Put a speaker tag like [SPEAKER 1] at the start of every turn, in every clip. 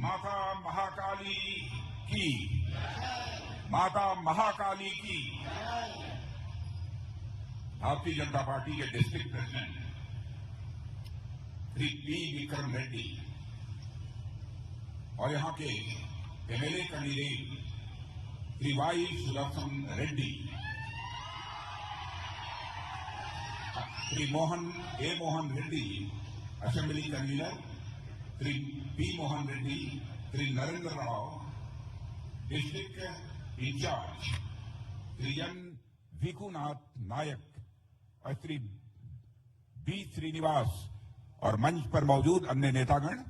[SPEAKER 1] माता महाकाली की, माता महाकाली की। भारतीय जनता पार्टी के district president Shri P Vikram Reddy और यहां के MLA candidate Shri Y Sudarshan Reddy, Shri Mohan Reddy assembly convener, Shri P Mohan Reddy, Shri Narendra Rao district incharge, Shri N Vikunath Nayak और श्री बी श्रीनिवास और मंच पर मौजूद अन्य नेतागण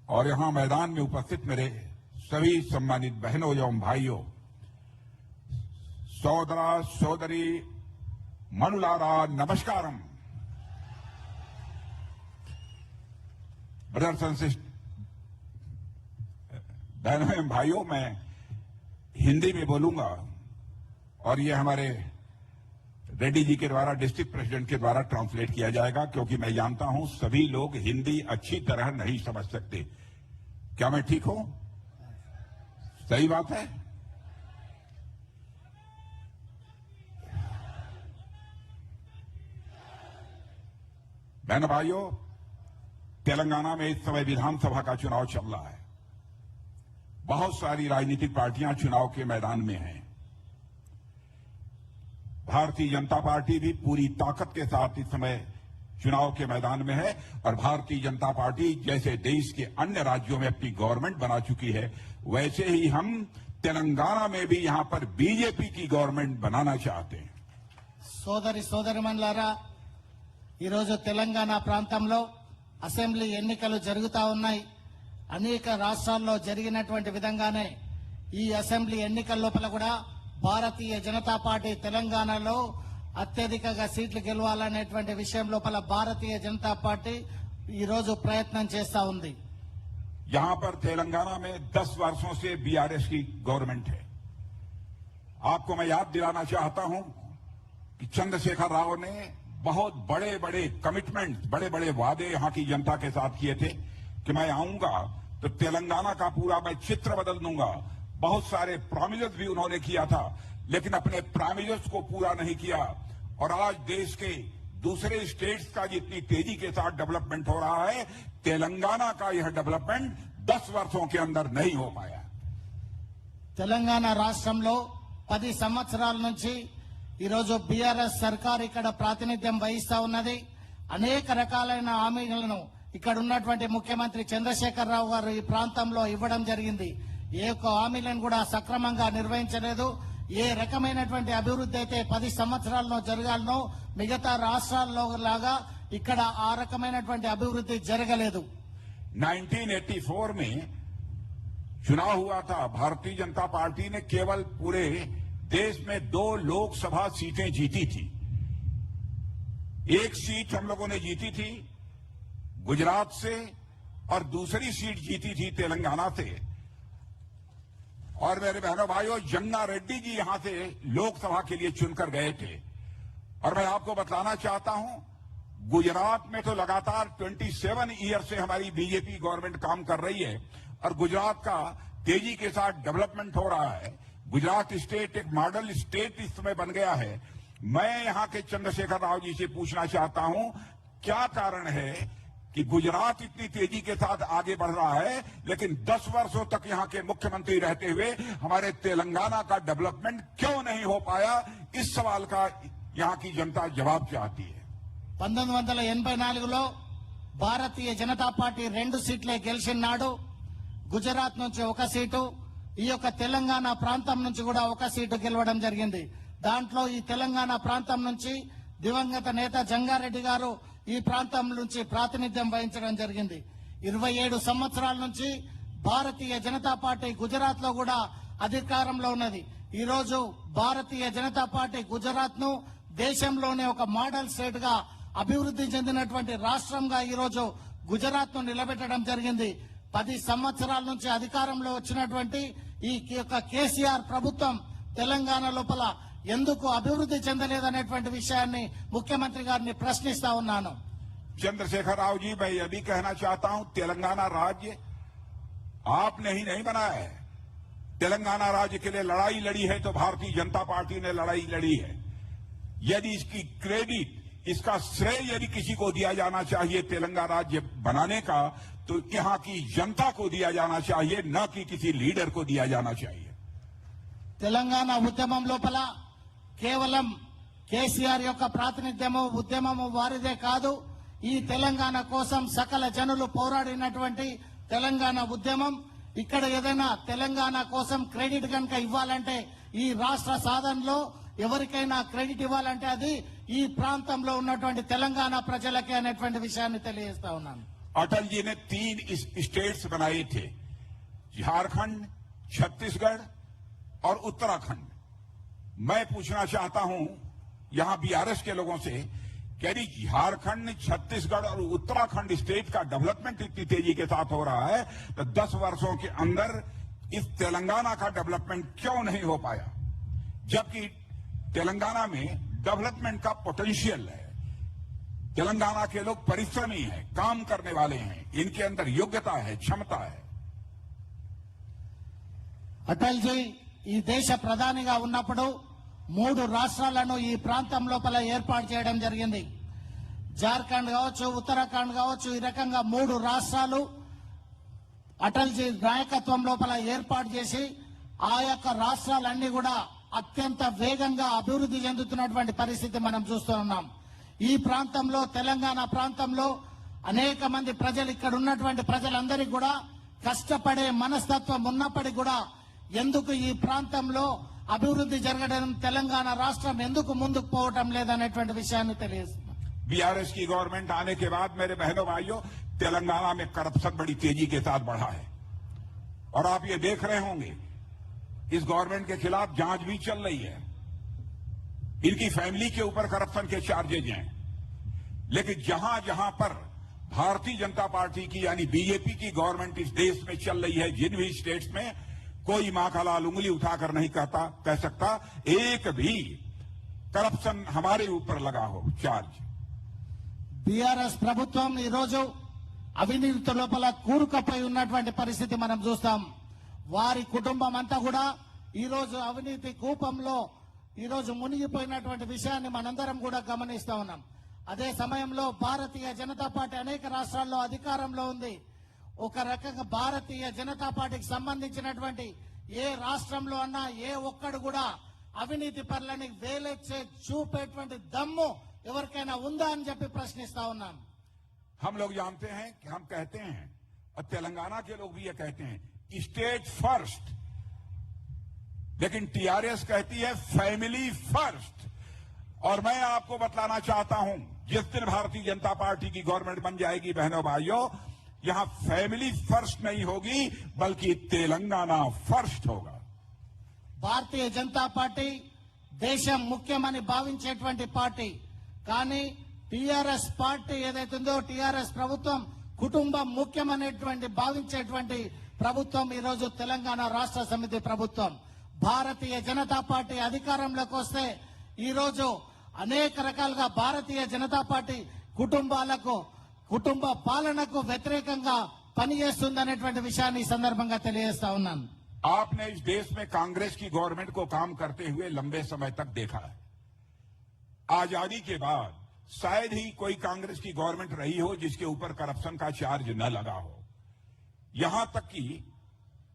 [SPEAKER 1] और यहां मैदान में उपस्थित मेरे सभी सम्मानित बहनों एवं भाइयों, सोदरा सोदरी मनुलारा नमस्कारम। ब्रदर्स एंड सिस्टर्स, बहनों एवं भाइयों, मैं हिंदी में बोलूंगा और ये हमारे रेड्डी जी के द्वारा, डिस्ट्रिक्ट प्रेसिडेंट के द्वारा ट्रांसलेट किया जाएगा, क्योंकि मैं जानता हूं सभी लोग हिंदी अच्छी तरह नहीं समझ सकते। क्या मैं ठीक हूं? सही बात है। बहनों भाइयों, तेलंगाना में इस समय विधानसभा का चुनाव चल रहा है। बहुत सारी राजनीतिक पार्टियां चुनाव के मैदान में हैं। भारतीय जनता पार्टी भी पूरी ताकत के साथ इस समय चुनाव के मैदान में है और भारतीय जनता पार्टी जैसे देश के अन्य राज्यों में अपनी गवर्नमेंट बना चुकी है, वैसे ही हम तेलंगाना में भी यहां पर बीजेपी की गवर्नमेंट बनाना चाहते हैं।
[SPEAKER 2] సోదరి సోదరిమణులారా, ఈరోజు తెలంగాణ ప్రాంతంలో అసెంబ్లీ ఎన్నికలు జరుగుతా ఉన్నాయి. అనేక రాష్ట్రాల్లో జరిగినటువంటి విధంగానే ఈ అసెంబ్లీ ఎన్నికల లోపల కూడా భారతీయ జనతా పార్టీ తెలంగాణలో అత్యధికంగా సీట్లు గెలవాలనేటువంటి విషయం లోపల భారతీయ జనతా పార్టీ ఈ రోజు ప్రయత్నం చేస్తా ఉంది.
[SPEAKER 1] यहां पर तेलंगाना में 10 वर्षों से बीआरएस की गवर्नमेंट है। आपको मैं याद दिलाना चाहता हूं कि चंद्रशेखर राव ने बहुत बड़े बड़े कमिटमेंट, बड़े बड़े वादे यहां की जनता के साथ किए थे कि मैं आऊंगा तो तेलंगाना का पूरा मैं चित्र बदल दूंगा। बहुत सारे प्रॉमिसेस भी उन्होंने किया था, लेकिन अपने प्रॉमिसेस को पूरा नहीं किया और आज देश के दूसरे स्टेट्स का जितनी तेजी के साथ डेवलपमेंट हो रहा है, तेलंगाना का यह डेवलपमेंट 10 वर्षों के अंदर नहीं हो पाया।
[SPEAKER 2] తెలంగాణ రాష్ట్రంలో 10 సంవత్సరాల నుంచి ఈరోజు బీఆర్ఎస్ సర్కార్ ఇక్కడ ప్రాతినిధ్యం వహిస్తా ఉన్నది. అనేక రకాలైన హామీలను ఇక్కడ ఉన్నటువంటి ముఖ్యమంత్రి చంద్రశేఖర్ రావు గారు ఈ ప్రాంతంలో ఇవ్వడం జరిగింది. ఏ ఒక్క హామీలను కూడా సక్రమంగా నిర్వహించలేదు. ఏ రకమైనటువంటి అభివృద్ధి అయితే 10 సంవత్సరాల్లో జరగాలనో మిగతా రాష్ట్రాల్లో లాగా ఇక్కడ ఆ రకమైనటువంటి అభివృద్ధి జరగలేదు.
[SPEAKER 1] 1984 में चुनाव हुआ था। भारतीय जनता पार्टी ने केवल पूरे देश में 2 लोकसभा सीटें जीती थी। एक सीट हम लोगों ने जीती थी गुजरात से और दूसरी सीट जीती थी तेलंगाना से। और मेरे बहनों भाइयों, जंगा रेड्डी जी यहां से लोकसभा के लिए चुनकर गए थे। और मैं आपको बताना चाहता हूं, गुजरात में तो लगातार 27 ईयर से हमारी बीजेपी गवर्नमेंट काम कर रही है और गुजरात का तेजी के साथ डेवलपमेंट हो रहा है। गुजरात स्टेट एक मॉडल स्टेट इस समय बन गया है। मैं यहां के चंद्रशेखर राव जी से पूछना चाहता हूं, क्या कारण है कि गुजरात इतनी तेजी के साथ आगे बढ़ रहा है, लेकिन 10 वर्षों तक यहां के मुख्यमंत्री रहते हुए हमारे तेलंगाना का डेवलपमेंट क्यों नहीं हो पाया? इस सवाल का यहां की जनता जवाब चाहती है।
[SPEAKER 2] 1984లో భారతీయ జనతా పార్టీ 2 సీట్లే గెలిచినాడు. గుజరాత్ నుంచి 1 సీటు, ఈ యొక్క తెలంగాణ ప్రాంతం నుంచి కూడా 1 సీటు గెలవడం జరిగింది. దాంట్లో ఈ తెలంగాణ ప్రాంతం నుంచి దివంగత నేత జంగారెడ్డి గారు ఈ ప్రాంతం నుంచి ప్రాతినిధ్యం వహించడం జరిగింది. 27 సంవత్సరాల నుంచి భారతీయ జనతా పార్టీ గుజరాత్ లో కూడా అధికారంలో ఉన్నది. ఈ రోజు భారతీయ జనతా పార్టీ గుజరాత్ ను దేశంలోనే ఒక మోడల్ స్టేట్ గా అభివృద్ధి చెందినటువంటి రాష్ట్రంగా ఈ రోజు గుజరాత్ ను నిలబెట్టడం జరిగింది. 10 సంవత్సరాల నుంచి అధికారంలో వచ్చినటువంటి ఈ యొక్క కేసీఆర్ ప్రభుత్వం తెలంగాణ లోపల ఎందుకు అభివృద్ధి చెందలేదనేటువంటి విషయాన్ని ముఖ్యమంత్రి గారిని ప్రశ్నిస్తా ఉన్నాను.
[SPEAKER 1] चंद्रशेखर राव जी, मैं यह भी कहना चाहता हूं, तेलंगाना राज्य आपने ही नहीं बनाया है। तेलंगाना राज्य के लिए लड़ाई लड़ी है तो भारतीय जनता पार्टी ने लड़ाई लड़ी है। यदि इसकी क्रेडिट, इसका श्रेय यदि किसी को दिया जाना चाहिए तेलंगाना राज्य बनाने का, तो यहां की जनता को दिया जाना चाहिए, न कि किसी लीडर को दिया जाना चाहिए।
[SPEAKER 2] తెలంగాణ ఉద్యమం లోపల కేవలం కేసీఆర్ యొక్క ప్రాతినిధ్యము ఉద్యమము వారిదే కాదు. ఈ తెలంగాణ కోసం సకల జనులు పోరాడినటువంటి తెలంగాణ ఉద్యమం. ఇక్కడ ఏదైనా తెలంగాణ కోసం క్రెడిట్ కనుక ఇవ్వాలంటే, ఈ రాష్ట్ర సాధనలో ఎవరికైనా క్రెడిట్ ఇవ్వాలంటే అది ఈ ప్రాంతంలో ఉన్నటువంటి తెలంగాణ ప్రజలకే అనేటువంటి విషయాన్ని తెలియజేస్తా ఉన్నాను.
[SPEAKER 1] अटल जी ने 3 स्टेट्स बनाए थे, झारखंड, छत्तीसगढ़ और उत्तराखंड। मैं पूछना चाहता हूं यहां बीआरएस के लोगों से कि यदि झारखंड, छत्तीसगढ़ और उत्तराखंड स्टेट का डेवलपमेंट इतनी तेजी के साथ हो रहा है, तो 10 वर्षों के अंदर इस तेलंगाना का डेवलपमेंट क्यों नहीं हो पाया, जबकि तेलंगाना में डेवलपमेंट का पोटेंशियल है। तेलंगाना के लोग परिश्रमी हैं, काम करने वाले हैं, इनके अंदर योग्यता है, क्षमता है।
[SPEAKER 2] అటల్ జీ ఈ దేశ ప్రధానిగా ఉన్నప్పుడు 3 రాష్ట్రాలను ఈ ప్రాంతం లోపల ఏర్పాటు చేయడం జరిగింది. జార్ఖండ్ కావచ్చు, ఉత్తరాఖండ్ కావచ్చు, ఈ రకంగా 3 రాష్ట్రాలు అటల్ జీ నాయకత్వం లోపల ఏర్పాటు చేసి ఆ యొక్క రాష్ట్రాలన్నీ కూడా అత్యంత వేగంగా అభివృద్ధి చెందుతున్నటువంటి పరిస్థితి మనం చూస్తూ ఉన్నాం. ఈ ప్రాంతంలో, తెలంగాణ ప్రాంతంలో అనేక మంది ప్రజలు, ఇక్కడ ఉన్నటువంటి ప్రజలందరికీ కూడా కష్టపడే మనస్తత్వం ఉన్నప్పటికీ కూడా ఎందుకు ఈ ప్రాంతంలో అభివృద్ధి జరగడం, తెలంగాణ రాష్ట్రం ఎందుకు ముందుకు పోవటం లేదనేటువంటి విషయాన్ని తెలియజేస్తున్నాం.
[SPEAKER 1] बीआरएस की गवर्नमेंट आने के बाद मेरे बहनों भाइयों, तेलंगाना में करप्शन बड़ी तेजी के साथ बढ़ा है और आप ये देख रहे होंगे इस गवर्नमेंट के खिलाफ जांच भी चल रही है। इनकी फैमिली के ऊपर करप्शन के चार्जेज हैं, लेकिन जहां जहां पर भारतीय जनता पार्टी की यानी बीजेपी की गवर्नमेंट इस देश में चल रही है, जिन भी स्टेट्स में, कोई मां का लाल उंगली उठाकर नहीं कह सकता एक भी करप्शन हमारे ऊपर लगा हो चार्ज।
[SPEAKER 2] బీఆర్ఎస్ ప్రభుత్వం ఈ రోజు అవినీతి లోపల కూరుకుపోయి ఉన్నటువంటి పరిస్థితి మనం చూస్తాం. వారి కుటుంబం అంతా కూడా ఈ రోజు అవినీతి కూపంలో ఈ రోజు మునిగిపోయినటువంటి విషయాన్ని మనందరం కూడా గమనిస్తా ఉన్నాం. అదే సమయంలో భారతీయ జనతా పార్టీ అనేక రాష్ట్రాల్లో అధికారంలో ఉంది. ఒక రకంగా భారతీయ జనతా పార్టీకి సంబంధించినటువంటి ఏ రాష్ట్రంలో అన్నా ఏ ఒక్కడు కూడా అవినీతి పరులని వేలెచ్చే చూపేటువంటి దమ్ము ఎవరికైనా ఉందా అని చెప్పి ప్రశ్నిస్తా ఉన్నాం.
[SPEAKER 1] हम लोग जानते हैं कि हम कहते हैं, और तेलंगाना के लोग भी ये कहते हैं, स्टेट फर्स्ट, लेकिन टीआरएस कहती है फैमिली फर्स्ट। और मैं आपको बतलाना चाहता हूं, जिस दिन भारतीय जनता पार्टी की गवर्नमेंट बन जाएगी बहनों भाइयों, यहां फैमिली फर्स्ट नहीं होगी बल्कि तेलंगाना फर्स्ट होगा।
[SPEAKER 2] భారతీయ జనతా పార్టీ దేశం ముఖ్యమని భావించేటువంటి పార్టీ, కానీ టీఆర్ఎస్ పార్టీ ఏదైతుందో, టీఆర్ఎస్ ప్రభుత్వం కుటుంబం ముఖ్యమనేటువంటి భావించేటువంటి ప్రభుత్వం ఈ రోజు తెలంగాణ రాష్ట్ర సమితి ప్రభుత్వం. భారతీయ జనతా పార్టీ అధికారంలోకి వస్తే ఈ రోజు అనేక రకాలుగా భారతీయ జనతా పార్టీ కుటుంబ పాలనకు వ్యతిరేకంగా పనిచేస్తుందనేటువంటి విషయాన్ని ఈ సందర్భంగా తెలియజేస్తా ఉన్నాను.
[SPEAKER 1] आपने इस देश में कांग्रेस की गवर्नमेंट को काम करते हुए लंबे समय तक देखा है। आजादी के बाद शायद ही कोई कांग्रेस की गवर्नमेंट रही हो जिसके ऊपर करप्शन का चार्ज न लगा हो। यहां तक कि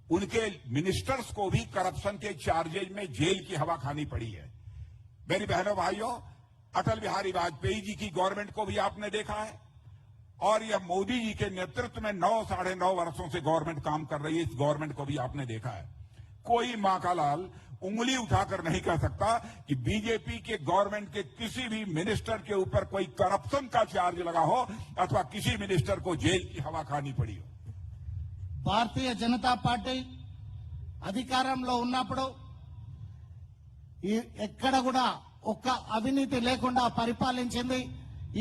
[SPEAKER 1] उनके मिनिस्टर्स को भी करप्शन के चार्जेज में जेल की हवा खानी पड़ी है। मेरी बहनों भाइयों, अटल बिहारी वाजपेयी जी की गवर्नमेंट को भी आपने देखा है और यह मोदी जी के नेतृत्व में 9 साढ़े 9 वर्षों से गवर्नमेंट काम कर रही है। इस गवर्नमेंट को भी आपने देखा है। कोई मां का लाल उंगली उठाकर नहीं कह सकता कि बीजेपी के गवर्नमेंट के किसी भी मिनिस्टर के ऊपर कोई करप्शन का चार्ज लगा हो अथवा किसी मिनिस्टर को जेल की हवा खानी पड़ी हो।
[SPEAKER 2] భారతీయ జనతా పార్టీ అధికారంలో ఉన్నప్పుడు ఎక్కడ కూడా ఒక్క అవినీతి లేకుండా పరిపాలించింది.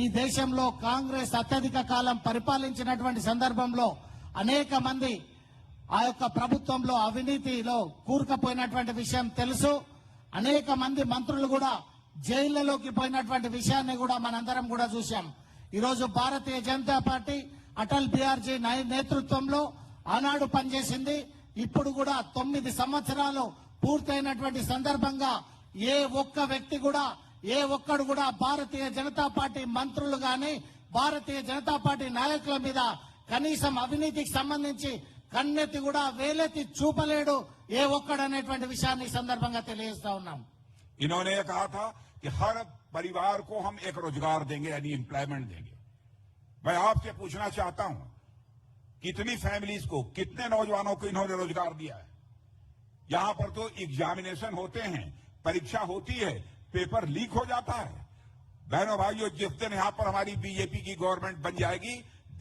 [SPEAKER 2] ఈ దేశంలో కాంగ్రెస్ అత్యధిక కాలం పరిపాలించినటువంటి సందర్భంలో అనేక మంది ఆ యొక్క ప్రభుత్వంలో అవినీతిలో కూరుకుపోయినటువంటి విషయం తెలుసు. అనేక మంది మంత్రులు కూడా జైళ్లలోకి పోయినటువంటి విషయాన్ని కూడా మనందరం కూడా చూశాం. ఈరోజు భారతీయ జనతా పార్టీ అటల్ బిహారీ నేతృత్వంలో ఆనాడు పనిచేసింది. ఇప్పుడు కూడా 9 సంవత్సరాలు పూర్తయినటువంటి సందర్భంగా ఏ ఒక్క వ్యక్తి కూడా ఏ ఒక్కడు కూడా భారతీయ జనతా పార్టీ మంత్రులు గాని భారతీయ జనతా పార్టీ నాయకుల మీద కనీసం అవినీతికి సంబంధించి కన్నెత్తి కూడా వేలెత్తి చూపలేడు ఏ ఒక్కడు అనేటువంటి విషయాన్ని ఈ సందర్భంగా తెలియజేస్తా ఉన్నాం.
[SPEAKER 1] इन्होंने ये कहा था कि हर परिवार को हम एक रोजगार देंगे यानी एम्प्लॉयमेंट देंगे। मैं आपसे पूछना चाहता हूं कितनी फैमिलीज को कितने नौजवानों को इन्होंने रोजगार दिया है? यहां पर तो एग्जामिनेशन होते हैं, परीक्षा होती है, पेपर लीक हो जाता है। बहनों भाइयों, जिस दिन यहां पर हमारी बीजेपी की गवर्नमेंट बन जाएगी,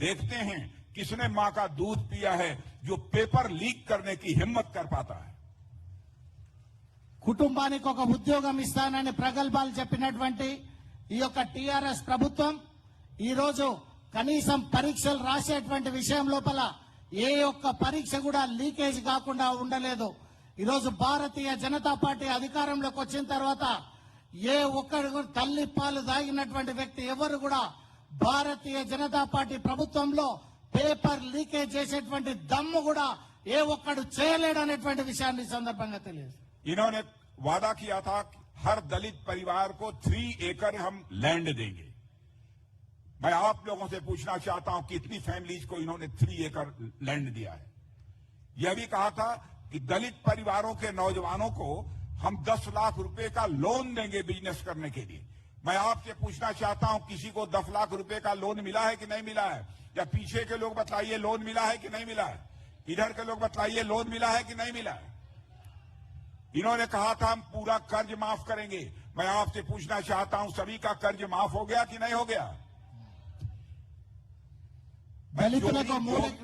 [SPEAKER 1] देखते हैं किसने मां का दूध पिया है जो पेपर लीक करने की हिम्मत कर पाता है।
[SPEAKER 2] కుటుంబానికి ఒక ఉద్యోగం ఇస్తానని ప్రగల్భాలు చెప్పినటువంటి ఈ యొక్క టీఆర్ఎస్ ప్రభుత్వం ఈ రోజు కనీసం పరీక్షలు రాసేటువంటి విషయం లోపల ఏ ఒక్క పరీక్ష కూడా లీకేజ్ కాకుండా ఉండలేదు. ఈ రోజు భారతీయ జనతా పార్టీ అధికారంలోకి వచ్చిన తర్వాత ఏ ఒక్కడు తల్లి పాలు దాగినటువంటి వ్యక్తి ఎవరు కూడా భారతీయ జనతా పార్టీ ప్రభుత్వంలో పేపర్ లీకేజ్ చేసేటువంటి దమ్ము కూడా ఏ ఒక్కడు చేయలేడు అనేటువంటి విషయాన్ని ఈ సందర్భంగా తెలియదు.
[SPEAKER 1] इन्होंने वादा किया था कि हर दलित परिवार को 3 एकड़ हम लैंड देंगे। मैं आप लोगों से पूछना चाहता हूं कितनी फैमिलीज को इन्होंने 3 एकड़ लैंड दिया है? यह भी कहा था कि दलित परिवारों के नौजवानों को हम 10 लाख रुपए का लोन देंगे बिजनेस करने के लिए। मैं आपसे पूछना चाहता हूं किसी को 10 लाख रुपए का लोन मिला है कि नहीं मिला है? या पीछे के लोग बतलाइए लोन मिला है कि नहीं मिला है? इधर के लोग बतलाइए लोन मिला है कि नहीं मिला है? इन्होंने कहा था हम पूरा कर्ज माफ करेंगे। मैं आपसे पूछना चाहता हूं सभी का कर्ज माफ हो गया कि नहीं हो गया?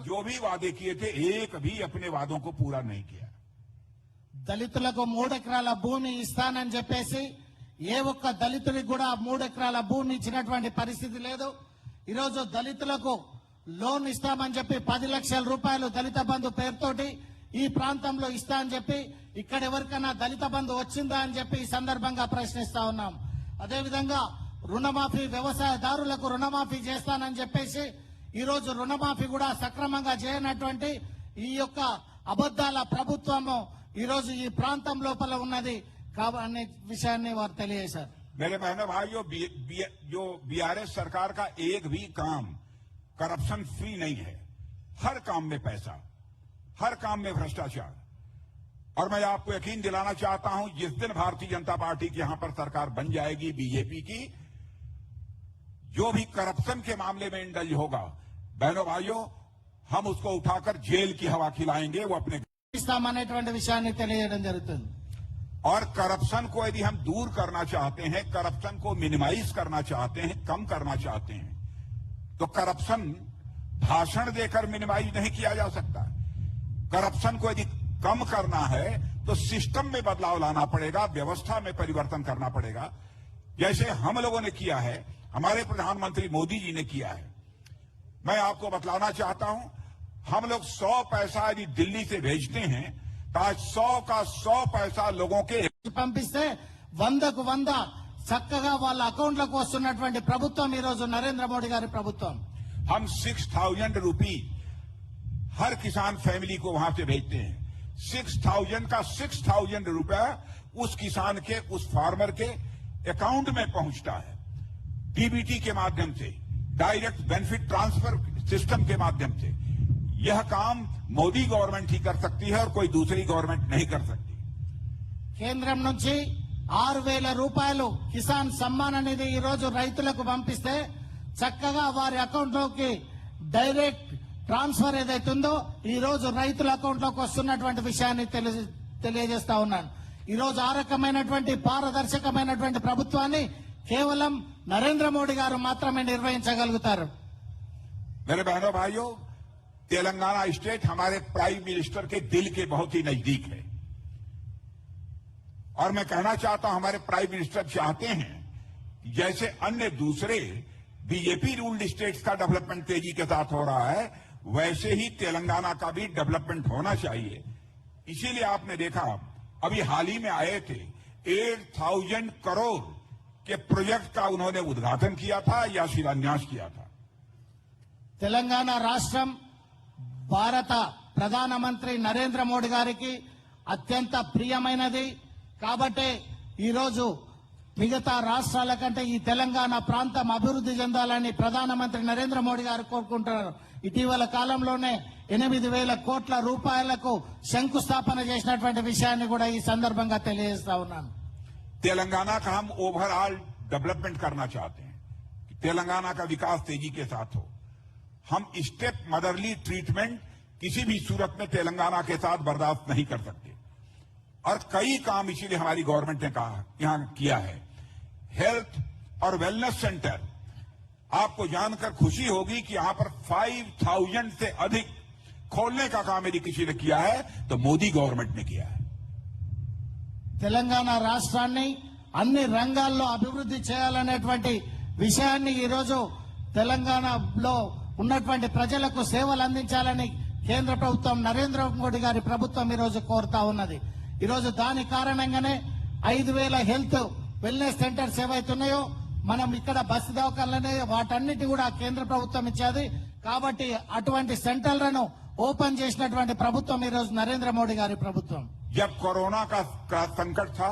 [SPEAKER 1] जो भी वादे किए थे एक भी अपने वादों को पूरा नहीं किया।
[SPEAKER 2] దళితులకు 3 ఎకరాల భూమి ఇస్తానని చెప్పేసి ఏ ఒక్క దళితుడికి కూడా 3 ఎకరాల భూమి ఇచ్చినటువంటి పరిస్థితి లేదు. ఈరోజు దళితులకు లోన్ ఇస్తామని చెప్పి 10 లక్షల రూపాయలు దళిత బంధు పేరుతోటి ఈ ప్రాంతంలో ఇస్తా అని చెప్పి ఇక్కడ ఎవరికైనా దళిత బంధు వచ్చిందా అని చెప్పి ఈ సందర్భంగా ప్రశ్నిస్తా ఉన్నాం. అదేవిధంగా రుణమాఫీ వ్యవసాయదారులకు రుణమాఫీ చేస్తానని చెప్పేసి ఈ రోజు రుణమాఫీ కూడా సక్రమంగా చేయనటువంటి ఈ యొక్క అబద్దాల ప్రభుత్వము ఈ రోజు ఈ ప్రాంతం లోపల ఉన్నది అనే విషయాన్ని వారు తెలియజేశారు.
[SPEAKER 1] मेरे बहनों भाइयों, जो बीआरएस सरकार का एक भी काम करप्शन फ्री नहीं है। हर काम में पैसा, हर काम में भ्रष्टाचार। और मैं आपको यकीन दिलाना चाहता हूं जिस दिन भारतीय जनता पार्टी की यहां पर सरकार बन जाएगी बीजेपी की, जो भी करप्शन के मामले में इंडल्ज होगा, बहनों भाइयों, हम उसको उठाकर जेल की हवा खिलाएंगे। वो अपने
[SPEAKER 2] ఇస్తామనేటువంటి విషయాన్ని తెలియజేయడం జరుగుతుంది.
[SPEAKER 1] और करप्शन को यदि हम दूर करना चाहते हैं, करप्शन को मिनिमाइज करना चाहते हैं, कम करना चाहते हैं, तो करप्शन भाषण देकर मिनिमाइज नहीं किया जा सकता। करप्शन को यदि कम करना है तो सिस्टम में बदलाव लाना पड़ेगा, व्यवस्था में परिवर्तन करना पड़ेगा। जैसे हम लोगों ने किया है, हमारे प्रधानमंत्री मोदी जी ने किया है। मैं आपको बतलाना चाहता हूं, हम लोग 100 पैसा यदि दिल्ली से भेजते हैं तो आज 100 का 100 पैसा लोगों के
[SPEAKER 2] పంపిస్తే 100కు 100 చక్కగా వాళ్ళ అకౌంట్లకు వస్తున్నటువంటి ప్రభుత్వం ఈ రోజు నరేంద్ర మోడీ గారి ప్రభుత్వం.
[SPEAKER 1] हम 6,000 रुपी हर किसान फैमिली को वहां से भेजते हैं। 6,000 का 6,000 रुपया उस किसान के, उस फार्मर के अकाउंट में पहुंचता है डीबीटी के माध्यम से, डायरेक्ट बेनिफिट ट्रांसफर सिस्टम के माध्यम से। यह काम मोदी गवर्नमेंट ही कर सकती है और कोई दूसरी गवर्नमेंट नहीं कर सकती।
[SPEAKER 2] కేంద్రం నుంచి 6,000 రూపాయలు కిసాన్ సమ్మాన్ అనేది ఈ రోజు రైతులకు పంపిస్తే చక్కగా వారి అకౌంట్ లోకి డైరెక్ట్ ట్రాన్స్ఫర్ ఏదైతుందో ఈ రోజు రైతుల అకౌంట్ లోకి వస్తున్నటువంటి విషయాన్ని తెలియజేస్తా ఉన్నాను. ఈ రోజు ఆ రకమైనటువంటి పారదర్శకమైనటువంటి ప్రభుత్వాన్ని కేవలం నరేంద్ర మోడీ గారు మాత్రమే నిర్వహించగలుగుతారు.
[SPEAKER 1] मेरे बहनों भाइयों, तेलंगाना स्टेट हमारे प्राइम मिनिस्टर के दिल के बहुत ही नजदीक है और मैं कहना चाहता हूं हमारे प्राइम मिनिस्टर चाहते हैं जैसे अन्य दूसरे बीजेपी रूल्ड स्टेट्स का डेवलपमेंट तेजी के साथ हो रहा है, वैसे ही तेलंगाना का भी डेवलपमेंट होना चाहिए। इसीलिए आपने देखा अभी हाल ही में आए थे 8,000 करोड़ के प्रोजेक्ट का उन्होंने उद्घाटन किया था या शिलान्यास किया था।
[SPEAKER 2] తెలంగాణ రాష్ట్రం భారత ప్రధానమంత్రి నరేంద్ర మోడీ గారికి అత్యంత ప్రియమైనది. కాబట్టి ఈరోజు మిగతా రాష్ట్రాల కంటే ఈ తెలంగాణ ప్రాంతం అభివృద్ధి చెందాలని ప్రధానమంత్రి నరేంద్ర మోడీ గారు కోరుకుంటున్నారు. ఇటీవల కాలంలోనే 8,000 కోట్ల రూపాయలకు శంకుస్థాపన చేసినటువంటి విషయాన్ని కూడా ఈ సందర్భంగా తెలియజేస్తా ఉన్నాను.
[SPEAKER 1] तेलंगाना का हम ओवरऑल डेवलपमेंट करना चाहते हैं कि तेलंगाना का विकास तेजी के साथ हो. हम स्टेप मदरली ट्रीटमेंट किसी भी सूरत में तेलंगाना के साथ बर्दाश्त नहीं कर सकते और कई काम इसीलिए हमारी गवर्नमेंट ने कहा यहां किया है. हेल्थ और वेलनेस सेंटर आपको जानकर खुशी होगी कि यहां पर 5,000 से अधिक खोलने का काम यदि किसी ने किया है तो मोदी गवर्नमेंट ने किया है.
[SPEAKER 2] తెలంగాణ రాష్ట్రాన్ని అన్ని రంగాల్లో అభివృద్ధి చేయాలనేటువంటి విషయాన్ని ఈరోజు తెలంగాణలో ఉన్నటువంటి ప్రజలకు సేవలు అందించాలని కేంద్ర ప్రభుత్వం నరేంద్ర మోడీ గారి ప్రభుత్వం ఈరోజు కోరుతా ఉన్నది. ఈరోజు దాని కారణంగానే 5,000 హెల్త్ వెల్నెస్ సెంటర్స్ ఏవైతున్నాయో మనం ఇక్కడ బస్సు దవాఖానలనే వాటన్నిటి కూడా కేంద్ర ప్రభుత్వం ఇచ్చేది. కాబట్టి అటువంటి సెంటర్లను ఓపెన్ చేసినటువంటి ప్రభుత్వం ఈరోజు నరేంద్ర మోడీ గారి ప్రభుత్వం.
[SPEAKER 1] जब कोरोना का संकट था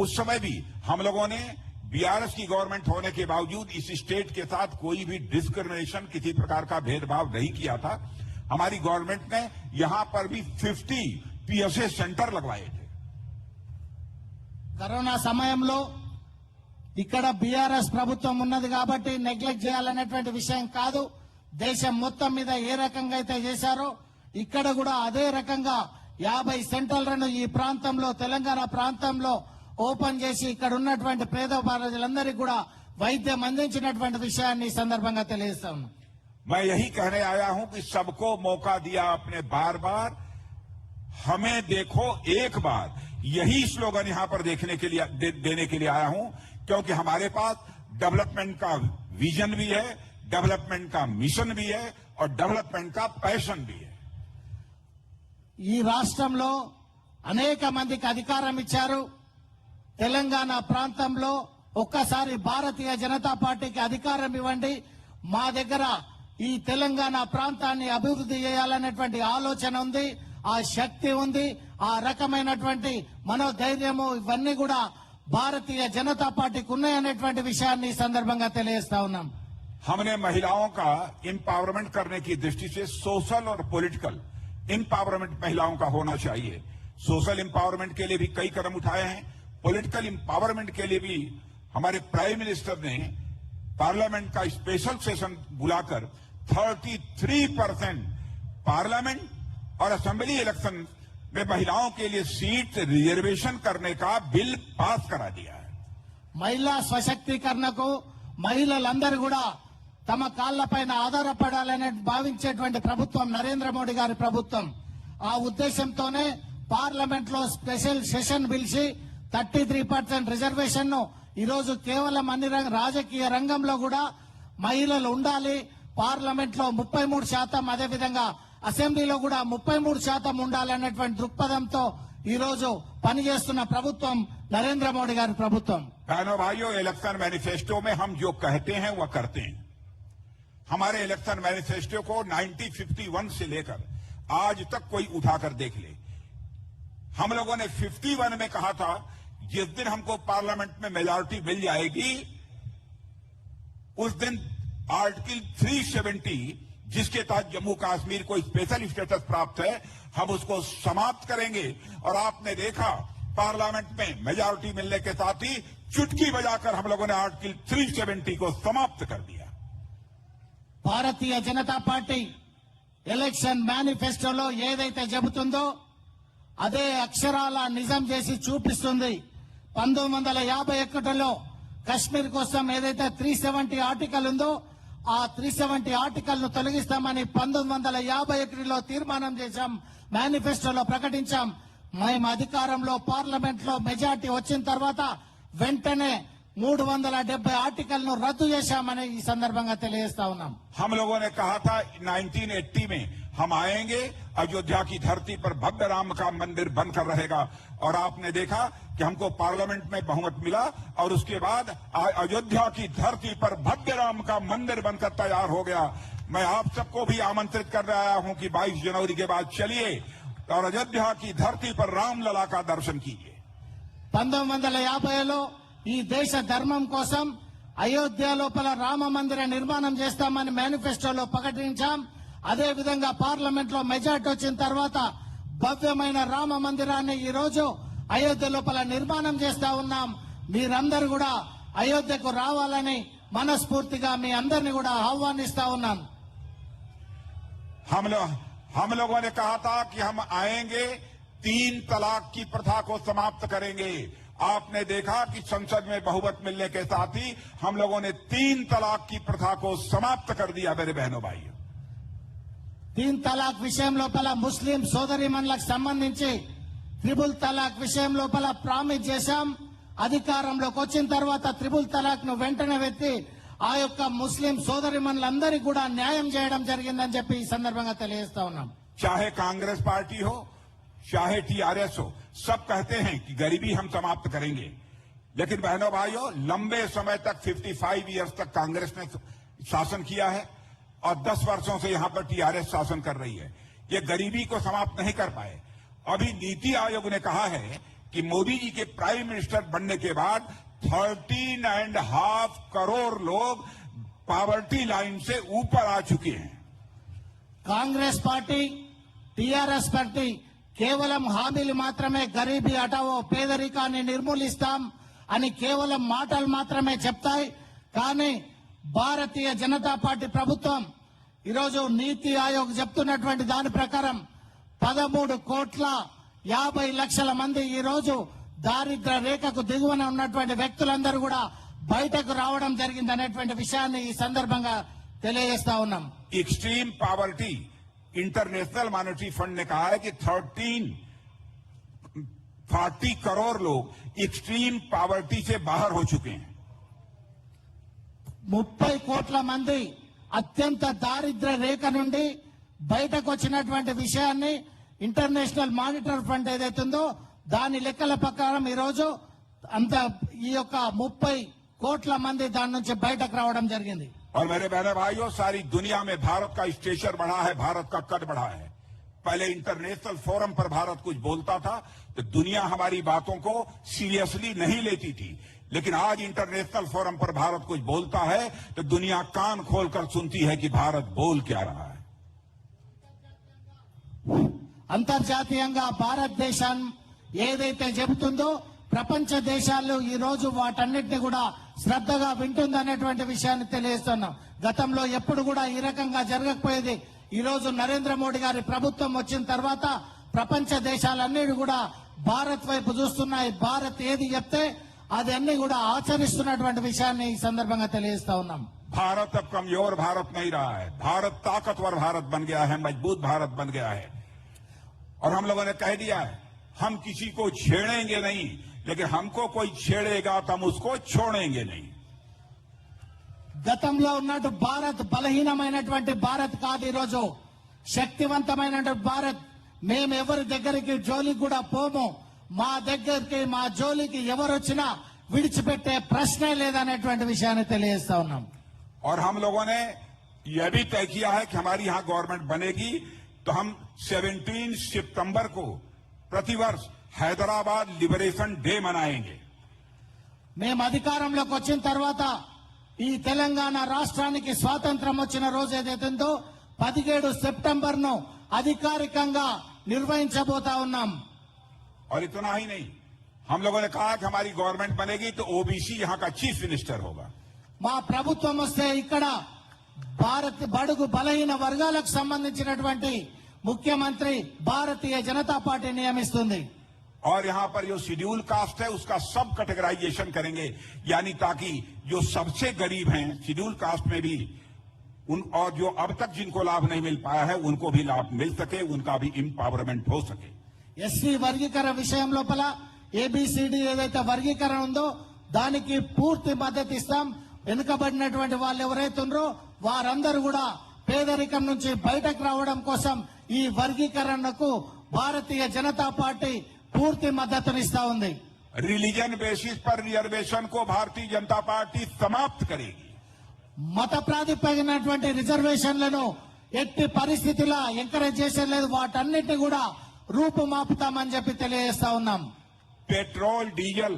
[SPEAKER 1] उस समय भी हम लोगों ने बीआरएस की गवर्नमेंट होने के बावजूद इस स्टेट के साथ कोई भी डिस्क्रिमिनेशन किसी प्रकार का भेदभाव नहीं किया था. हमारी गवर्नमेंट ने यहां पर भी 50 पीएसए सेंटर लगवाए थे.
[SPEAKER 2] కరోనా సమయంలో ఇక్కడ బీఆర్ఎస్ ప్రభుత్వం ఉన్నది కాబట్టి నెగ్లెక్ట్ చేయాలనేటువంటి విషయం కాదు. దేశం మొత్తం మీద ఏ రకంగా అయితే చేశారో ఇక్కడ కూడా అదే రకంగా 50 సెంటర్లను ఈ ప్రాంతంలో తెలంగాణ ప్రాంతంలో ఓపెన్ చేసి ఇక్కడ ఉన్నటువంటి పేద ప్రజలందరికీ కూడా వైద్యం అందించినటువంటి విషయాన్ని ఈ సందర్భంగా తెలియజేస్తాను.
[SPEAKER 1] मैं यही कहने आया हूं कि सबको मौका दिया आपने बार बार, हमें देखो एक बार, यही स्लोगन यहां पर देखने के लिए देने के लिए आया हूं क्योंकि हमारे पास डेवलपमेंट का विजन भी है, डेवलपमेंट का मिशन भी है और डेवलपमेंट का पैशन भी है.
[SPEAKER 2] ఈ రాష్ట్రంలో అనేక మందికి అధికారం ఇచ్చారు. తెలంగాణ ప్రాంతంలో ఒక్కసారి భారతీయ జనతా పార్టీకి అధికారం ఇవ్వండి, మా దగ్గర ఈ తెలంగాణ ప్రాంతాన్ని అభివృద్ధి చేయాలనేటువంటి ఆలోచన ఉంది, ఆ శక్తి ఉంది, ఆ రకమైనటువంటి మనోధైర్యము ఇవన్నీ కూడా భారతీయ జనతా పార్టీకి ఉన్నాయనేటువంటి విషయాన్ని ఈ సందర్భంగా తెలియజేస్తా ఉన్నాం.
[SPEAKER 1] हमने महिलाओं का एम्पावरमेंट करने की दृष्टि से सोशल और पॉलिटिकल एम्पावरमेंट महिलाओं का होना चाहिए. सोशल एम्पावरमेंट के लिए भी कई कदम उठाए हैं. पॉलिटिकल एम्पावरमेंट के लिए भी हमारे प्राइम मिनिस्टर ने पार्लियामेंट का स्पेशल सेशन बुलाकर 33% पार्लियामेंट और असेंबली इलेक्शन में महिलाओं के लिए सीट रिजर्वेशन करने का बिल पास करा दिया है.
[SPEAKER 2] మహిళా స్వశక్తీకరణకు మహిళలందరూ కూడా తమ కాళ్లపైన ఆధారపడాలని భావించేటువంటి ప్రభుత్వం నరేంద్ర మోడీ గారి ప్రభుత్వం. ఆ ఉద్దేశంతోనే పార్లమెంట్ లో స్పెషల్ సెషన్ పిలిచి 33% రిజర్వేషన్ ను ఈరోజు కేవలం అన్ని రాజకీయ రంగంలో కూడా మహిళలు ఉండాలి, పార్లమెంట్ లో 33%, అదేవిధంగా అసెంబ్లీలో కూడా 33% ఉండాలనేటువంటి దృక్పథంతో ఈ రోజు పనిచేస్తున్న ప్రభుత్వం నరేంద్ర మోడీ గారి ప్రభుత్వం.
[SPEAKER 1] बहनों भाइयों, इलेक्शन मैनिफेस्टो में हम जो कहते हैं वह करते हैं. हमारे इलेक्शन मैनिफेस्टो को 1951 से लेकर आज तक कोई उठाकर देख ले. हम लोगों ने 51 में कहा था जिस दिन हमको पार्लियामेंट में मेजॉरिटी मिल जाएगी उस दिन आर्टिकल 370 जिसके तहत जम्मू कश्मीर को स्पेशल स्टेटस प्राप्त है हम उसको समाप्त करेंगे. और आपने देखा पार्लियामेंट में मेजॉरिटी मिलने के साथ ही चुटकी बजाकर हम लोगों ने आर्टिकल 370 को समाप्त कर दिया.
[SPEAKER 2] భారతీయ జనతా పార్టీ ఎలక్షన్ మేనిఫెస్టోలో ఏదైతే చెబుతుందో అదే అక్షరాల నిజం చేసి చూపిస్తుంది. 1951లో కశ్మీర్ కోసం ఏదైతే 370 ఆర్టికల్ ఉందో ఆ 370 ఆర్టికల్ ను తొలగిస్తామని 1951లో తీర్మానం చేశాం, మేనిఫెస్టోలో ప్రకటించాం. మేము అధికారంలో పార్లమెంట్ లో మెజార్టీ వచ్చిన తర్వాత వెంటనే 370 ఆర్టికల్ ను రద్దు చేశామని ఈ సందర్భంగా తెలియజేస్తా ఉన్నాం.
[SPEAKER 1] हम लोगों ने कहा था 1980 में हम आएंगे, अयोध्या की धरती पर भव्य राम का मंदिर बनकर रहेगा और आपने देखा कि हमको पार्लियामेंट में बहुमत मिला और उसके बाद अयोध्या की धरती पर भव्य राम का मंदिर बनकर तैयार हो गया. मैं आप सबको भी आमंत्रित कर रहा हूं कि 22 जनवरी के बाद चलिए और अयोध्या की धरती पर रामलला का दर्शन कीजिए।
[SPEAKER 2] 1950లో ఈ దేశ ధర్మం కోసం అయోధ్య లోపల రామ మందిర నిర్మాణం చేస్తామని మేనిఫెస్టోలో ప్రకటించాం. అదే విధంగా పార్లమెంట్ లో మెజార్టీ వచ్చిన తర్వాత భవ్యమైన రామ మందిరాన్ని ఈ రోజు అయోధ్య లోపల నిర్మాణం చేస్తా ఉన్నాం. మీరందరూ కూడా అయోధ్యకు రావాలని మనస్ఫూర్తిగా మీ అందరినీ కూడా ఆహ్వానిస్తా ఉన్నాం.
[SPEAKER 1] हम लोगों ने कहा था कि हम आएंगे, 3 तलाक की प्रथा को समाप्त करेंगे। आपने देखा कि संसद में बहुमत मिलने के साथ ही हम लोगों ने 3 तलाक की प्रथा को समाप्त कर दिया। मेरे बहनों भाइयों,
[SPEAKER 2] 3 తలాక్ విషయం లోపల ముస్లిం సోదరీమణులకు సంబంధించి త్రిబుల్ తలాక్ విషయం లోపల ప్రామిస్ చేశాం. అధికారంలోకి వచ్చిన తర్వాత త్రిబుల్ తలాక్ ను వెంటనే వెత్తి ఆ యొక్క ముస్లిం సోదరీమణులందరికీ కూడా న్యాయం చేయడం జరిగిందని చెప్పి ఈ సందర్భంగా తెలియజేస్తా ఉన్నాం.
[SPEAKER 1] चाहे कांग्रेस पार्टी हो, चाहे टीआरएस हो, सब कहते हैं कि गरीबी हम समाप्त करेंगे। लेकिन बहनों भाइयों, लंबे समय तक 55 इयर्स तक कांग्रेस ने शासन किया है और 10 वर्षों से यहां पर टीआरएस शासन कर रही है। ये गरीबी को समाप्त नहीं कर पाए। अभी नीति आयोग ने कहा है कि मोदी जी के प्राइम मिनिस्टर बनने के बाद 13.5 करोड़ लोग पॉवर्टी लाइन से ऊपर आ चुके हैं।
[SPEAKER 2] కాంగ్రెస్ పార్టీ టిఆర్ఎస్ పార్టీ కేవలం హామీలు మాత్రమే, గరీబీ హటావో, పేదరికాన్ని నిర్మూలిస్తాం అని కేవలం మాటలు మాత్రమే చెప్తాయి. కానీ భారతీయ జనతా పార్టీ ప్రభుత్వం ఈరోజు నీతి ఆయోగ్ చెప్తున్నటువంటి దాని ప్రకారం 13,50,00,000 మంది ఈ రోజు దారిద్ర్య రేఖకు దిగువన ఉన్నటువంటి వ్యక్తులందరూ కూడా బయటకు రావడం జరిగింది అనేటువంటి విషయాన్ని ఈ సందర్భంగా తెలియజేస్తా ఉన్నాం.
[SPEAKER 1] Extreme poverty, international monetary fund ने कहा है कि 1340 करोड़ लोग एक्सट्रीम पॉवर्टी से बाहर हो चुके हैं।
[SPEAKER 2] 30 కోట్ల మంది అత్యంత దారిద్ర్య రేఖ నుండి బయటకు వచ్చినటువంటి విషయాన్ని ఇంటర్నేషనల్ మానిటరీ ఫండ్ ఏదైతుందో దాని లెక్కల ప్రకారం ఈ రోజు అంత ఈ యొక్క 30 కోట్ల మంది దాని నుంచి బయటకు రావడం జరిగింది.
[SPEAKER 1] और मेरे बहने भाइयों, सारी दुनिया में भारत का स्टेचर बढ़ा है, भारत का कद बढ़ा है। पहले इंटरनेशनल फोरम पर भारत कुछ बोलता था तो दुनिया हमारी बातों को सीरियसली नहीं लेती थी, लेकिन आज इंटरनेशनल फोरम पर भारत कुछ बोलता है तो दुनिया कान खोलकर सुनती है कि भारत बोल क्या रहा है।
[SPEAKER 2] అంతర్జాతీయంగా భారతదేశం ఏదైతే చెబుతుందో ప్రపంచ దేశాలు ఈ రోజు వాటన్నిటిని కూడా శ్రద్ధగా వింటుందనేటువంటి విషయాన్ని తెలియజేస్తున్నాం. గతంలో ఎప్పుడు కూడా ఈ రకంగా జరగకపోయేది. ఈ రోజు నరేంద్ర మోడీ గారి ప్రభుత్వం వచ్చిన తర్వాత ప్రపంచ దేశాలన్నీ కూడా భారత్ వైపు చూస్తున్నాయి. భారత్ ఏది చెప్తే అది అన్ని కూడా ఆచరిస్తున్నటువంటి విషయాన్ని ఈ సందర్భంగా తెలియజేస్తా ఉన్నాం.
[SPEAKER 1] भारत अब कमजोर भारत नहीं रहा है, भारत ताकतवर भारत बन गया है, मजबूत भारत बन गया है। और हम लोगों ने कह दिया है, हम किसी को छेड़ेंगे नहीं, लेकिन हमको कोई छेड़ेगा तो हम उसको छोड़ेंगे नहीं।
[SPEAKER 2] గతంలో ఉన్నట్టు భారత్ బలహీనమైనటువంటి భారత్ కాదు, ఈరోజు శక్తివంతమైనటువంటి భారత్. మేము ఎవరి దగ్గరికి జోలికి కూడా పోము. మా దగ్గరికి మా జోలికి ఎవరు వచ్చినా విడిచిపెట్టే ప్రశ్నే లేదనేటువంటి విషయాన్ని తెలియజేస్తా ఉన్నాం.
[SPEAKER 1] और हम लोगों ने यह भी तय किया है कि हमारी यहां गवर्नमेंट बनेगी तो हम 17 सितंबर को प्रतिवर्ष हैदराबाद लिबरेशन डे मनाएंगे।
[SPEAKER 2] మేము అధికారంలోకి వచ్చిన తర్వాత ఈ తెలంగాణ రాష్ట్రానికి స్వాతంత్రం వచ్చిన రోజు ఏదైతుందో 17 సెప్టెంబర్ ను అధికారికంగా నిర్వహించబోతా ఉన్నాం.
[SPEAKER 1] और इतना ही नहीं, हम लोगों ने कहा कि हमारी गवर्नमेंट बनेगी तो ओबीसी यहां का चीफ मिनिस्टर होगा।
[SPEAKER 2] మా ప్రభుత్వం వస్తే ఇక్కడ భారత్ బడుగు బలహీన వర్గాలకు సంబంధించినటువంటి ముఖ్యమంత్రి భారతీయ జనతా పార్టీ నియమిస్తుంది.
[SPEAKER 1] और यहां पर जो शेड्यूल कास्ट है उसका सब कैटेगराइजेशन करेंगे, यानी ताकि जो सबसे गरीब हैं शेड्यूल कास्ट में भी उन, और जो अब तक जिनको लाभ नहीं मिल पाया है उनको भी लाभ मिल सके, उनका भी एम्पावरमेंट हो सके।
[SPEAKER 2] ఎస్సీ వర్గీకరణ విషయం లోపల ఏబిసిడి ఏదైతే వర్గీకరణ ఉందో దానికి పూర్తి మద్దతు ఇస్తాం. వెనుకబడినటువంటి వాళ్ళు ఎవరైతే ఉన్నారో వారందరూ కూడా పేదరికం నుంచి బయటకు రావడం కోసం ఈ వర్గీకరణకు భారతీయ జనతా పార్టీ పూర్తి మద్దతునిస్తా ఉంది.
[SPEAKER 1] रिलीजन बेसिस पर रिजर्वेशन को भारतीय जनता पार्टी समाप्त करेगी।
[SPEAKER 2] మత ప్రాతిపదికనటువంటి రిజర్వేషన్లను ఎట్టి పరిస్థితిలో ఎంకరేజ్ చేసేది లేదు. వాటన్నిటిని కూడా రూపుమాపుతామని చెప్పి తెలియజేస్తా ఉన్నాం.
[SPEAKER 1] पेट्रोल डीजल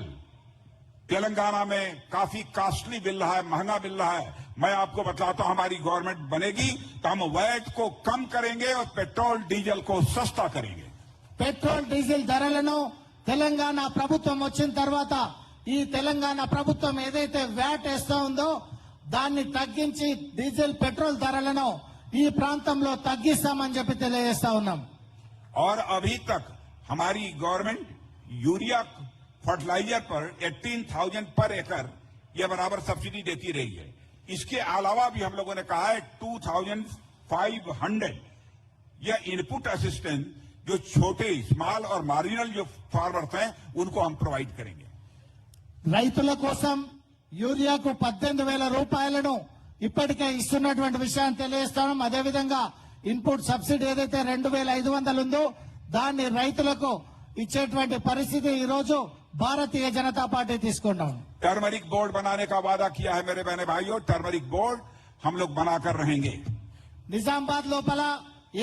[SPEAKER 1] तेलंगाना में काफी कॉस्टली मिल रहा है, महंगा मिल रहा है. मैं आपको बताता हूं, हमारी गवर्नमेंट बनेगी तो हम वैट को कम करेंगे और पेट्रोल डीजल को सस्ता करेंगे.
[SPEAKER 2] పెట్రోల్ డీజిల్ ధరలను తెలంగాణ ప్రభుత్వం వచ్చిన తర్వాత ఈ తెలంగాణ ప్రభుత్వం ఏదైతే వ్యాట్ వేస్తా ఉందో దాన్ని తగ్గించి డీజిల్ పెట్రోల్ ధరలను ఈ ప్రాంతంలో తగ్గిస్తామని చెప్పి తెలియజేస్తా ఉన్నాం.
[SPEAKER 1] और अभी तक हमारी गवर्नमेंट यूरिया फर्टिलाइजर पर 18,000 पर एकड़ यह बराबर सब्सिडी देती रही है. इसके अलावा भी हम लोगों ने कहा है 2,500 यह इनपुट असिस्टेंस जो छोटे स्मॉल और मार्जिनल जो फार्मर्स हैं उनको हम प्रोवाइड करेंगे.
[SPEAKER 2] రైతుల కోసం యూరియాకు 18,000 రూపాయలను ఇప్పటికే ఇస్తున్నటువంటి విషయాన్ని తెలియజేస్తాం. అదేవిధంగా ఇన్పుట్ సబ్సిడీ ఏదైతే 2,500 ఉందో దాన్ని రైతులకు ఇచ్చేటువంటి పరిస్థితి ఈ రోజు భారతీయ జనతా పార్టీ తీసుకున్నాం.
[SPEAKER 1] टर्मरिक बोर्ड बनाने का वादा किया है मेरे बहने भाइयों. टर्मरिक बोर्ड हम लोग बनाकर रहेंगे.
[SPEAKER 2] నిజామాబాద్ లోపల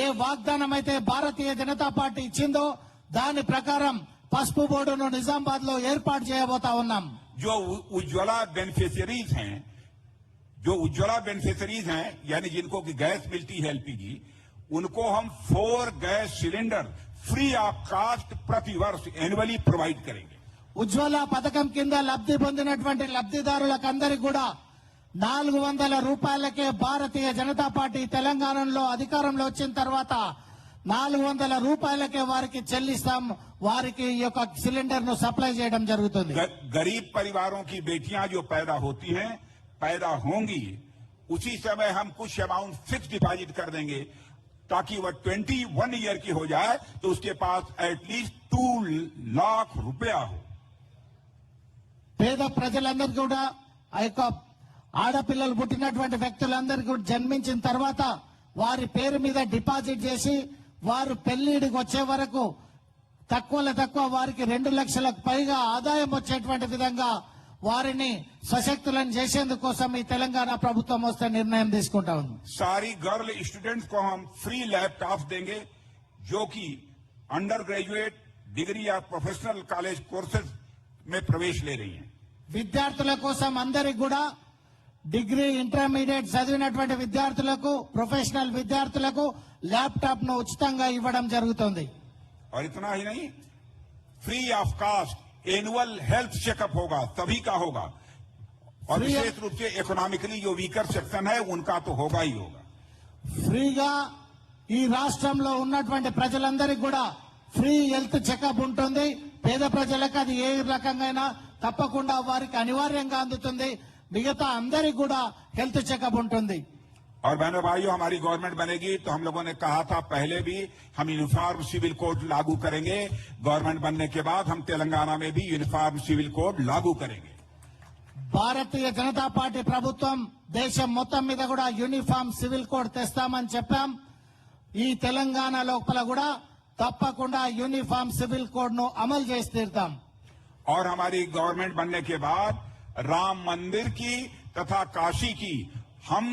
[SPEAKER 2] ఏ వాగ్దానం అయితే భారతీయ జనతా పార్టీ ఇచ్చిందో దాని ప్రకారం పసుపు బోర్డును నిజామాబాద్ లో ఏర్పాటు చేయబోతా ఉన్నాం.
[SPEAKER 1] जो उज्ज्वला बेनिफिशियरीज हैं यानी जिनको की गैस मिलती है एलपीजी, उनको हम 4 gas cylinder free of cost प्रति वर्ष एनुअली प्रोवाइड करेंगे.
[SPEAKER 2] ఉజ్వల పథకం కింద లబ్ధి పొందినటువంటి లబ్ధిదారులకందరికీ కూడా 400 రూపాయలకే భారతీయ జనతా పార్టీ తెలంగాణలో అధికారంలో వచ్చిన తర్వాత 400 రూపాయలకే వారికి చెల్లిస్తాం. వారికి ఈ యొక్క సిలిండర్ ను సప్లై చేయడం జరుగుతుంది.
[SPEAKER 1] गरीब परिवारों की बेटियां जो पैदा होती हैं, पैदा होंगी, उसी समय हम कुछ अमाउंट फिक्स डिपॉजिट कर देंगे ताकि वह 21 ईयर की हो जाए तो उसके पास एटलीस्ट 2 लाख रुपया हो.
[SPEAKER 2] పేద ప్రజలందరికీ కూడా ఆ యొక్క ఆడపిల్లలు పుట్టినటువంటి వ్యక్తులందరికీ కూడా జన్మించిన తర్వాత వారి పేరు మీద డిపాజిట్ చేసి వారు పెళ్లిడికి వచ్చే వరకు తక్కువలో తక్కువ వారికి 2 లక్షలకు పైగా ఆదాయం వచ్చేటువంటి విధంగా వారిని సశక్తులను చేసేందుకోసం ఈ తెలంగాణ ప్రభుత్వం వస్తే నిర్ణయం తీసుకుంటా ఉంది.
[SPEAKER 1] सारी गर्ल स्टूडेंट्स को हम फ्री लैपटॉप देंगे जो कि अंडर ग्रेजुएट डिग्री या प्रोफेशनल कॉलेज कोर्सेज में प्रवेश ले रही हैं.
[SPEAKER 2] విద్యార్థుల కోసం అందరికి కూడా డిగ్రీ ఇంటర్మీడియట్ చదివినటువంటి విద్యార్థులకు ప్రొఫెషనల్ విద్యార్థులకు ల్యాప్టాప్ ను ఉచితంగా ఇవ్వడం జరుగుతుంది.
[SPEAKER 1] और इतना ही नहीं, free of cost annual health checkup होगा, सभी का होगा. और
[SPEAKER 2] Free-
[SPEAKER 1] विशेष रूप से इकोनॉमिकली जो वीकर सेक्शन है उनका तो होगा ही होगा.
[SPEAKER 2] ఫ్రీగా ఈ రాష్ట్రంలో ఉన్నటువంటి ప్రజలందరికీ కూడా ఫ్రీ హెల్త్ చెకప్ ఉంటుంది. పేద ప్రజలకు అది ఏ రకంగా తప్పకుండా వారికి అనివార్యంగా అందుతుంది. మిగతా అందరికి కూడా హెల్త్ చెకప్ ఉంటుంది.
[SPEAKER 1] और बहनों भाइयों, हमारी गवर्नमेंट बनेगी तो हम लोगों ने कहा था पहले भी हम यूनिफॉर्म सिविल कोड लागू करेंगे. गवर्नमेंट बनने के बाद हम तेलंगाना में भी यूनिफॉर्म सिविल कोड लागू करेंगे.
[SPEAKER 2] భారతీయ జనతా పార్టీ ప్రభుత్వం దేశం మొత్తం మీద కూడా యూనిఫామ్ సివిల్ కోడ్ తెస్తామని చెప్పాం. ఈ తెలంగాణ లోపల కూడా తప్పకుండా యూనిఫామ్ సివిల్ కోడ్ ను అమలు చేసి తీరుతాం.
[SPEAKER 1] और हमारी गवर्नमेंट बनने के बाद राम मंदिर की तथा काशी की हम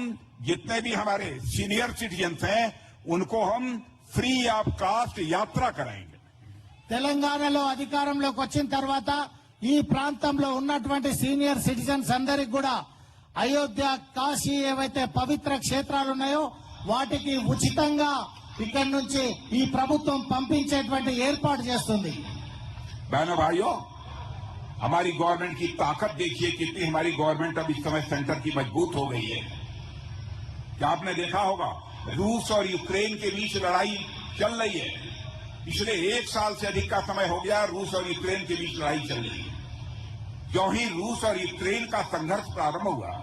[SPEAKER 1] जितने भी हमारे सीनियर सिटीजन्स हैं उनको हम फ्री ऑफ कास्ट यात्रा कराएंगे.
[SPEAKER 2] తెలంగాణలో అధికారంలోకి వచ్చిన తర్వాత ఈ ప్రాంతంలో ఉన్నటువంటి సీనియర్ సిటిజన్స్ అందరికి కూడా అయోధ్య, కాశీ ఏవైతే పవిత్ర క్షేత్రాలు ఉన్నాయో వాటికి ఉచితంగా ఇక్కడి నుంచి ఈ ప్రభుత్వం పంపించేటువంటి ఏర్పాటు చేస్తుంది.
[SPEAKER 1] बहनों भाइयों, हमारी गवर्नमेंट की ताकत देखिए कितनी हमारी गवर्नमेंट अब इस समय सेंटर की मजबूत हो गई है. क्या आपने देखा होगा रूस और यूक्रेन के बीच लड़ाई चल रही है. पिछले 1 साल से अधिक का समय हो गया रूस और यूक्रेन के बीच लड़ाई चल रही है. जो ही रूस और यूक्रेन का संघर्ष प्रारंभ हुआ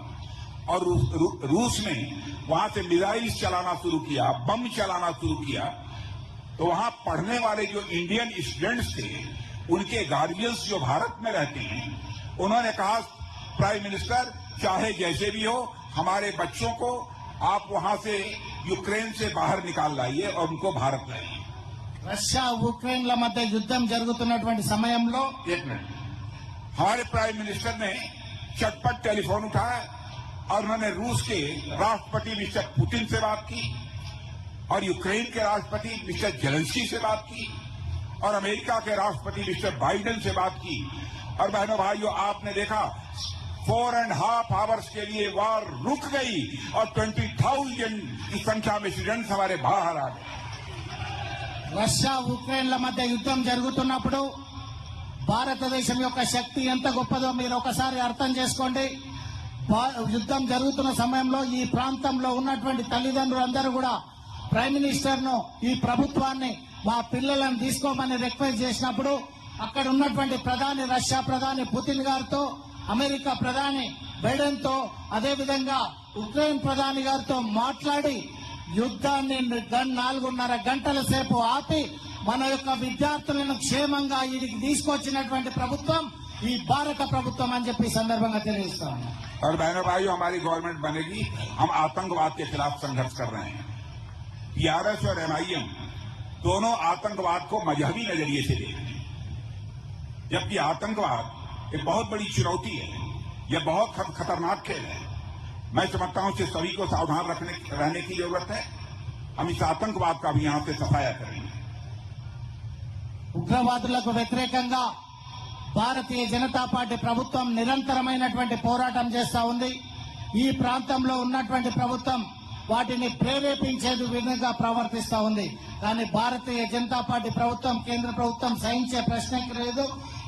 [SPEAKER 1] और रूस ने वहां से मिसाइल चलाना शुरू किया, बम चलाना शुरू किया, तो वहां पढ़ने वाले जो इंडियन स्टूडेंट्स थे उनके गार्जियंस जो भारत में रहते हैं उन्होंने कहा प्राइम मिनिस्टर चाहे जैसे भी हो हमारे बच्चों को आप वहां से यूक्रेन से बाहर निकाल लाइए और उनको भारत लाइए.
[SPEAKER 2] రష్యా ఉక్రెయిన్ల మధ్య యుద్ధం జరుగుతున్నటువంటి సమయంలో
[SPEAKER 1] एक मिनट, हमारे प्राइम मिनिस्टर ने चटपट टेलीफोन उठाया और उन्होंने रूस के राष्ट्रपति मिस्टर पुतिन से बात की और यूक्रेन के राष्ट्रपति मिस्टर जेलेंस्की से बात की और अमेरिका के राष्ट्रपति मिस्टर बाइडेन से बात की। और बहनों भाइयों, आपने देखा 4.5 आवर्स के लिए वार रुक गई और 20,000 की संख्या में स्टूडेंट्स हमारे बाहर आ गए।
[SPEAKER 2] రష్యా ఉక్రెయిన్ల మధ్య యుద్ధం జరుగుతున్నప్పుడు భారతదేశం యొక్క శక్తి ఎంత గొప్పదో మీరు ఒకసారి అర్థం చేసుకోండి. యుద్ధం జరుగుతున్న సమయంలో ఈ ప్రాంతంలో ఉన్నటువంటి తల్లిదండ్రులందరూ కూడా ప్రైమ్ మినిస్టర్ ను ఈ ప్రభుత్వాన్ని మా పిల్లలను తీసుకోమని రిక్వెస్ట్ చేసినప్పుడు అక్కడ ఉన్నటువంటి ప్రధాని రష్యా ప్రధాని పుతిన్ గారితో, అమెరికా ప్రధాని బైడెన్ తో, అదేవిధంగా ఉక్రెయిన్ ప్రధాని గారితో మాట్లాడి యుద్ధాన్ని 4.5 గంటల సేపు ఆపి మన యొక్క విద్యార్థులను క్షేమంగా ఇడికి తీసుకొచ్చినటువంటి ప్రభుత్వం ఈ భారత ప్రభుత్వం అని చెప్పి సందర్భంగా తెలియజేస్తాం.
[SPEAKER 1] और बहनों भाइयों, हमारी गवर्नमेंट बनेगी, हम आतंकवाद के खिलाफ संघर्ष कर रहे हैं। टीआरएस और एमआईएम दोनों आतंकवाद को मजहबी नजरिए से देख रहे हैं, जबकि आतंकवाद एक बहुत बड़ी चुनौती है, यह बहुत खतरनाक खेल है। मैं समझता हूं कि सभी को सावधान रहने की जरूरत है। हम इस आतंकवाद का भी यहां से सफाया करेंगे।
[SPEAKER 2] ఉగ్రవాదులకు వ్యతిరేకంగా భారతీయ జనతా పార్టీ ప్రభుత్వం నిరంతరమైనటువంటి పోరాటం చేస్తా ఉంది. ఈ ప్రాంతంలో ఉన్నటువంటి ప్రభుత్వం వాటిని ప్రేరేపించే విధంగా ప్రవర్తిస్తా ఉంది. కానీ భారతీయ జనతా పార్టీ ప్రభుత్వం, కేంద్ర ప్రభుత్వం సహించే ప్రశ్నకి లేదు.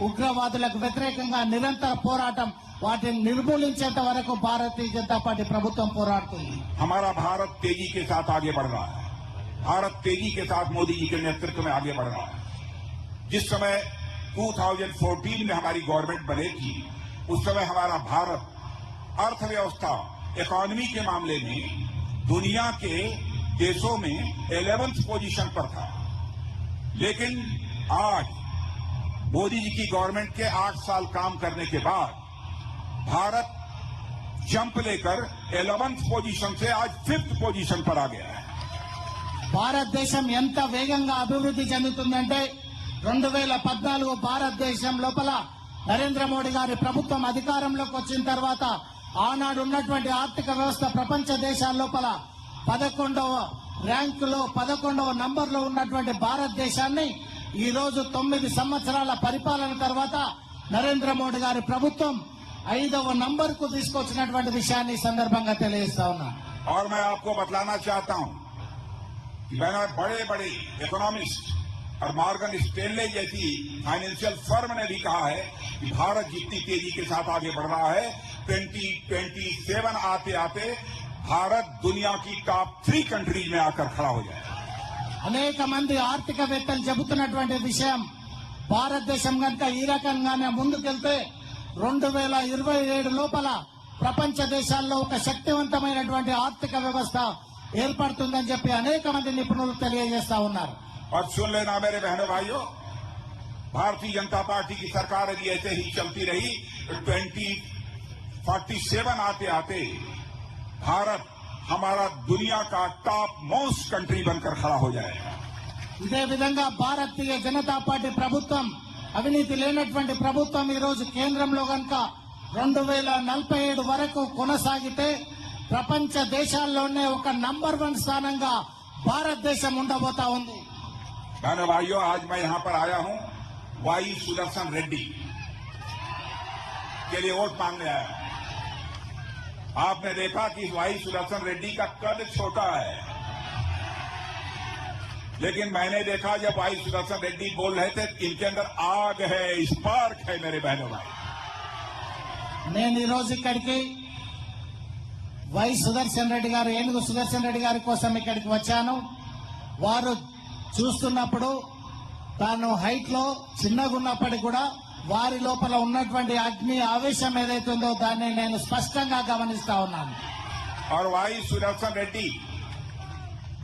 [SPEAKER 2] ఉగ్రవాదులకు వ్యతిరేకంగా నిరంతర పోరాటం, వాటిని నిర్మూలించేంత వరకు భారతీయ జనతా పార్టీ ప్రభుత్వం పోరాడుతుంది.
[SPEAKER 1] हमारा भारत तेजी के साथ आगे बढ़ रहा है। भारत तेजी के साथ मोदी जी के नेतृत्व में आगे बढ़ रहा है। जिस समय 2014 में हमारी गवर्नमेंट बनेगी, उस समय हमारा भारत अर्थव्यवस्था, इकोनॉमी के मामले में दुनिया के देशों में 11th पोजीशन पर था। लेकिन आज मोदी जी की गवर्नमेंट के 8 साल काम करने के बाद भारत जंप लेकर 11th पोजीशन से आज 5th पोजीशन पर आ गया है।
[SPEAKER 2] భారతదేశం ఎంత వేగంగా అభివృద్ధి చెందుతుందంటే 2014 భారతదేశం లోపల నరేంద్ర మోడీ గారి ప్రభుత్వం అధికారంలోకి వచ్చిన తర్వాత ఆనాడు ఉన్నటువంటి ఆర్థిక వ్యవస్థ ప్రపంచ దేశాల లోపల 11వ ర్యాంకులో 11వ నంబర్లో ఉన్నటువంటి భారతదేశాన్ని ఈ రోజు 9 సంవత్సరాల పరిపాలన తర్వాత నరేంద్ర మోడీ గారి ప్రభుత్వం 5వ నంబర్ కు తీసుకొచ్చినటువంటి విషయాన్ని ఈ సందర్భంగా తెలియజేస్తా ఉన్నా.
[SPEAKER 1] और मैं आपको बतलाना चाहता हूं कि मैंने बड़े बड़े इकोनॉमिस्ट और मॉर्गन स्टैनले जैसी फाइनेंशियल फर्म ने भी कहा है कि भारत जितनी तेजी के साथ आगे बढ़ रहा है, 2027 आते आते भारत दुनिया की टॉप 3 कंट्रीज में आकर खड़ा हो जाएगा।
[SPEAKER 2] అనేక మంది ఆర్థికవేత్తలు చెబుతున్నటువంటి విషయం, భారతదేశం కనుక ఈ రకంగానే ముందుకెళ్తే 2027 లోపల ప్రపంచ దేశాల్లో ఒక శక్తివంతమైనటువంటి ఆర్థిక వ్యవస్థ ఏర్పడుతుందని చెప్పి అనేక మంది నిపుణులు తెలియజేస్తా ఉన్నారు.
[SPEAKER 1] और सुन लेना मेरे बहनों भाइयों, भारतीय जनता पार्टी की सरकार यदि ऐसे ही चलती रही, 2047 आते आते भारत हमारा दुनिया का टॉप मोस्ट कंट्री बनकर खड़ा हो जाएगा।
[SPEAKER 2] ఇదే విధంగా భారతీయ జనతా పార్టీ ప్రభుత్వం, అవినీతి లేనటువంటి ప్రభుత్వం ఈ రోజు కేంద్రంలో కనుక 2047 వరకు కొనసాగితే ప్రపంచ దేశాల్లోనే ఒక నంబర్ 1 స్థానంగా భారతదేశం ఉండబోతా ఉంది.
[SPEAKER 1] बहनों भाइयों, आज मैं यहां पर आया हूं वाई सुदर्शन रेड्डी के लिए वोट मांगने आया। आपने देखा कि वाई सुदर्शन रेड्डी का कद छोटा है, लेकिन मैंने देखा जब वाई सुदर्शन रेड्डी बोल रहे थे, इनके अंदर आग है, स्पार्क है। मेरे बहनों भाई,
[SPEAKER 2] నేను ఈ రోజు ఇక్కడికి వై సుదర్శన్ రెడ్డి గారు, ఏనుగు సుదర్శన్ రెడ్డి గారి కోసం ఇక్కడికి వచ్చాను. వారు చూస్తున్నప్పుడు తాను హైట్ లో చిన్నగా ఉన్నప్పటికీ కూడా వారి లోపల ఉన్నటువంటి అగ్ని ఆవేశం ఏదైతే ఉందో దాన్ని నేను స్పష్టంగా గమనిస్తా ఉన్నాను.
[SPEAKER 1] और Y Sudarshan Reddy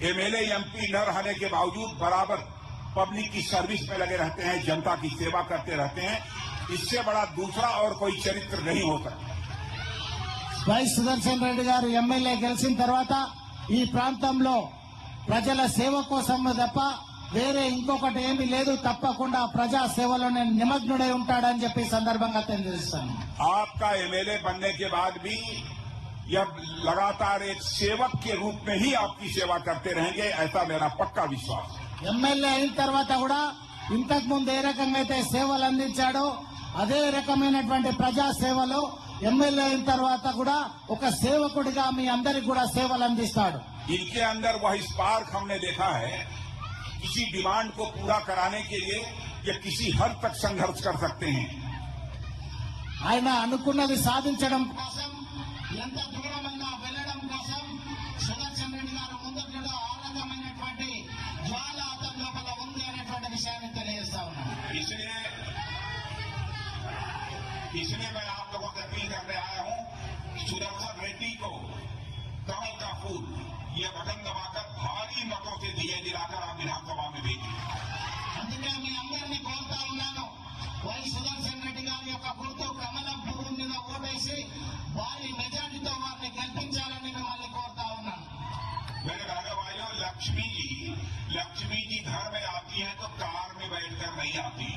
[SPEAKER 1] MLA MP न रहने के बावजूद बराबर पब्लिक की सर्विस में लगे रहते हैं, जनता की सेवा करते रहते हैं। इससे बड़ा दूसरा और कोई चरित्र नहीं हो सकता।
[SPEAKER 2] వై సుదర్శన్ రెడ్డి గారు ఎమ్మెల్యే గెలిచిన తర్వాత ఈ ప్రాంతంలో ప్రజల సేవ కోసం తప్ప వేరే ఇంకొకటి ఏమీ లేదు. తప్పకుండా ప్రజా సేవలోనే నిమగ్నుడై ఉంటాడని చెప్పి సందర్భంగా తెలియజేస్తాను.
[SPEAKER 1] आपका एमएलए बनने के बाद भी यह लगातार एक सेवक के रूप में ही आपकी सेवा करते रहेंगे, ऐसा मेरा पक्का विश्वास है।
[SPEAKER 2] ఎమ్మెల్యే అయిన తర్వాత కూడా ఇంతకు ముందు ఏ రకంగా అయితే సేవలు అందించాడో అదే రకమైనటువంటి ప్రజా సేవలో ఎమ్మెల్యే అయిన తర్వాత కూడా ఒక సేవకుడిగా మీ అందరికి కూడా సేవలు అందిస్తాడు.
[SPEAKER 1] इनके अंदर वह स्पार्क हमने देखा है, किसी डिमांड को पूरा कराने के लिए ये किसी हद तक संघर्ष कर सकते हैं।
[SPEAKER 2] ఆయన అనుకున్నది సాధించడం కోసం ఎంత దూరమైనా వెళ్లడం కోసం సుదర్శన్ రెడ్డి గారు ముందుకు ఆ రకమైనటువంటి జ్వాల అతని లోపల ఉంది అనేటువంటి విషయాన్ని తెలియజేస్తా ఉన్నాను.
[SPEAKER 1] इसलिए मैं आप लोगों से अपील करने आया हूं, सुदर्शन रेड्डी को कमल का फूल ये बटन दबाकर भारी मतों से दिए दिलाकर आप विधानसभा में भेजिए।
[SPEAKER 2] అందుకే మీ అందరినీ కోరుతా ఉన్నాను, వై సుదర్శన్ రెడ్డి గారి యొక్క గుర్తు కమలం పువ్వు మీద ఓటేసి భారీ మెజార్టీతో వారిని గెలిపించాలని మిమ్మల్ని కోరుతా ఉన్నాను.
[SPEAKER 1] मेरे बहनों भाइयों, लक्ष्मी जी घर में आती है तो कार में बैठकर नहीं आती।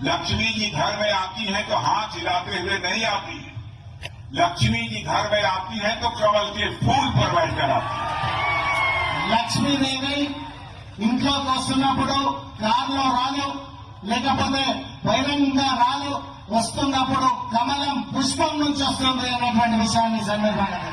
[SPEAKER 1] लक्ष्मी जी घर में आती है तो हाथ हिलाते हुए नहीं आती। लक्ष्मी जी घर में आती है तो कमल के फूल पर बैठकर आती है।
[SPEAKER 2] లక్ష్మీదేవి ఇంట్లోకి వస్తున్నప్పుడు కారులో రాలు, లేకపోతే బహిరంగంగా రాలు, వస్తున్నప్పుడు కమలం పుష్పం నుంచి వస్తుంది అనేటువంటి విషయాన్ని సందర్భంగా